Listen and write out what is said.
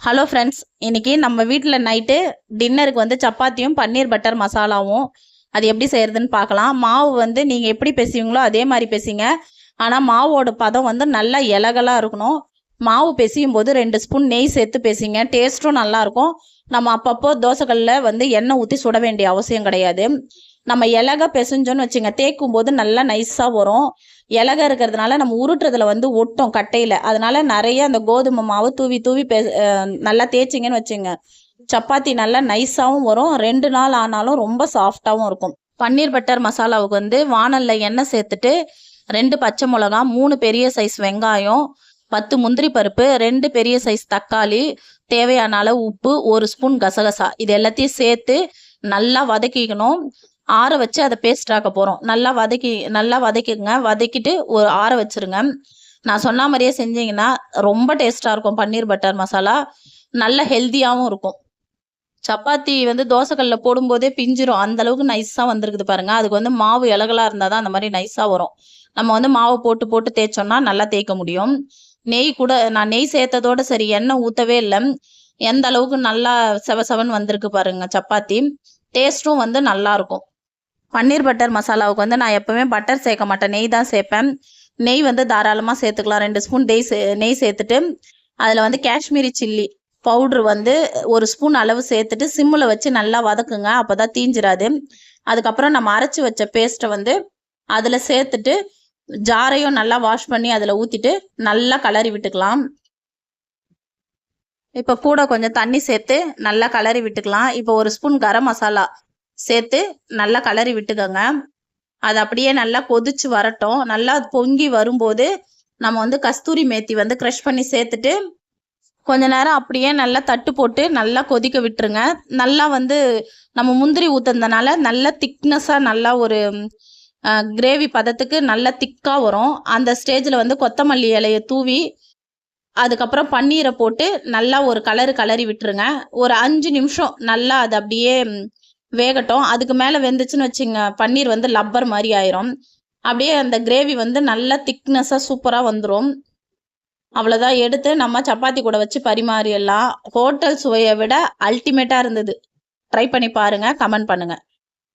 Hello friends, இன்னைக்கு நம்ம வீட்டில் நைட்டு டின்னருக்கு வந்து சப்பாத்தியும் பன்னீர் பட்டர் மசாலாவும் அது எப்படி செய்கிறதுன்னு பார்க்கலாம். மாவு வந்து நீங்கள் எப்படி பேசுவீங்களோ அதே மாதிரி பேசிங்க. ஆனால் மாவோட பதம் வந்து நல்லா இலகலாக இருக்கணும். மாவு பேசியும் போது 2 ஸ்பூன் நெய் சேர்த்து பேசிங்க. டேஸ்ட்டும் நல்லாயிருக்கும். நம்ம அப்பப்போ தோசைக்கல்லில் வந்து எண்ணெய் ஊற்றி சுட வேண்டிய அவசியம் கிடையாது. நம்ம இலக பிசைஞ்சோன்னு வச்சுங்க, தேய்க்கும் போது நல்லா நைஸாக வரும். இலக இருக்கிறதுனால நம்ம உருட்டுறதுல வந்து ஒட்டும் கட்டையில். அதனால நிறைய அந்த கோதுமை மாவு தூவி தூவி நல்லா தேய்ச்சிங்கன்னு வச்சுங்க, சப்பாத்தி நல்லா நைஸாகவும் வரும். 2 நாள் ஆனாலும் ரொம்ப சாஃப்டாகவும் இருக்கும். பன்னீர் பட்டர் மசாலாவுக்கு வந்து வானலில் எண்ணெய் சேர்த்துட்டு 2 பச்சை மிளகா, 3 பெரிய சைஸ் வெங்காயம், 10 முந்திரி பருப்பு, 2 பெரிய சைஸ் தக்காளி, தேவையான அளவு உப்பு, 1 ஸ்பூன் கசகசா, இது எல்லாத்தையும் சேர்த்து நல்லா வதக்கிக்கணும். ஆற வச்சு அதை பேஸ்ட் ஆக்க போகிறோம். நல்லா வதக்கிங்க. வதக்கிட்டு ஒரு ஆற வச்சுருங்க. நான் சொன்ன மாதிரியே செஞ்சீங்கன்னா ரொம்ப டேஸ்ட்டாக இருக்கும். பன்னீர் பட்டர் மசாலா நல்ல ஹெல்த்தியாகவும் இருக்கும். சப்பாத்தி வந்து தோசைக்கல்லில் போடும்போதே பிஞ்சிரும். அந்த அளவுக்கு நைஸாக வந்திருக்குது பாருங்கள். அதுக்கு வந்து மாவு இலகலாக இருந்தால் தான் அந்த மாதிரி நைஸாக வரும். நம்ம வந்து மாவு போட்டு போட்டு தேய்ச்சோம்னா நல்லா தேய்க்க முடியும். நெய் கூட நான் நெய் சேர்த்ததோடு சரி, எண்ணெய் ஊற்றவே இல்லை. எந்த அளவுக்கு நல்லா செவன் வந்திருக்கு பாருங்கள் சப்பாத்தி. டேஸ்ட்டும் வந்து நல்லாயிருக்கும். பன்னீர் பட்டர் மசாலாவுக்கு வந்து நான் எப்போவுமே பட்டர் சேர்க்க மாட்டேன், நெய் தான் சேர்ப்பேன். நெய் வந்து தாராளமாக சேர்த்துக்கலாம். 2 ஸ்பூன் நெய் சேர்த்துட்டு அதில் வந்து காஷ்மீரி சில்லி பவுட்ரு வந்து 1 ஸ்பூன் அளவு சேர்த்துட்டு சிம்மில் வச்சு நல்லா வதக்குங்க. அப்போ தான் தீஞ்சிராது. அதுக்கப்புறம் நம்ம அரைச்சி வச்ச பேஸ்ட்டை வந்து அதில் சேர்த்துட்டு ஜாரையும் நல்லா வாஷ் பண்ணி அதில் ஊற்றிட்டு நல்லா கலரி விட்டுக்கலாம். இப்போ கூட கொஞ்சம் தண்ணி சேர்த்து நல்லா கலரி விட்டுக்கலாம். இப்போ 1 ஸ்பூன் கரம் மசாலா சேர்த்து நல்லா கலரி விட்டுக்கோங்க. அது அப்படியே நல்லா கொதிச்சு வரட்டும். நல்லா பொங்கி வரும்போது நம்ம வந்து கஸ்தூரி மேத்தி வந்து க்ரஷ் பண்ணி சேர்த்துட்டு கொஞ்ச நேரம் அப்படியே நல்லா தட்டு போட்டு நல்லா கொதிக்க விட்டுருங்க. நல்லா வந்து நம்ம முந்திரி ஊற்றுனதுனால நல்லா திக்னஸாக நல்லா ஒரு கிரேவி பதத்துக்கு நல்லா திக்காக வரும். அந்த ஸ்டேஜில் வந்து கொத்தமல்லி இலையை தூவி அதுக்கப்புறம் பன்னீரை போட்டு நல்லா ஒரு கலரி விட்டுருங்க. ஒரு 5 நிமிஷம் நல்லா அது அப்படியே வேகட்டும். அதுக்கு மேலே வெந்துச்சுன்னு வச்சுங்க, பன்னீர் வந்து லப்பர் மாதிரி ஆயிரும். அப்படியே அந்த கிரேவி வந்து நல்லா திக்னஸாக சூப்பராக வந்துடும். அவ்வளோதான், எடுத்து நம்ம சப்பாத்தி கூட வச்சு பரிமாறிடலாம். ஹோட்டல் சுவையை விட அல்டிமேட்டாக இருந்தது. ட்ரை பண்ணி பாருங்கள், கமெண்ட் பண்ணுங்கள்.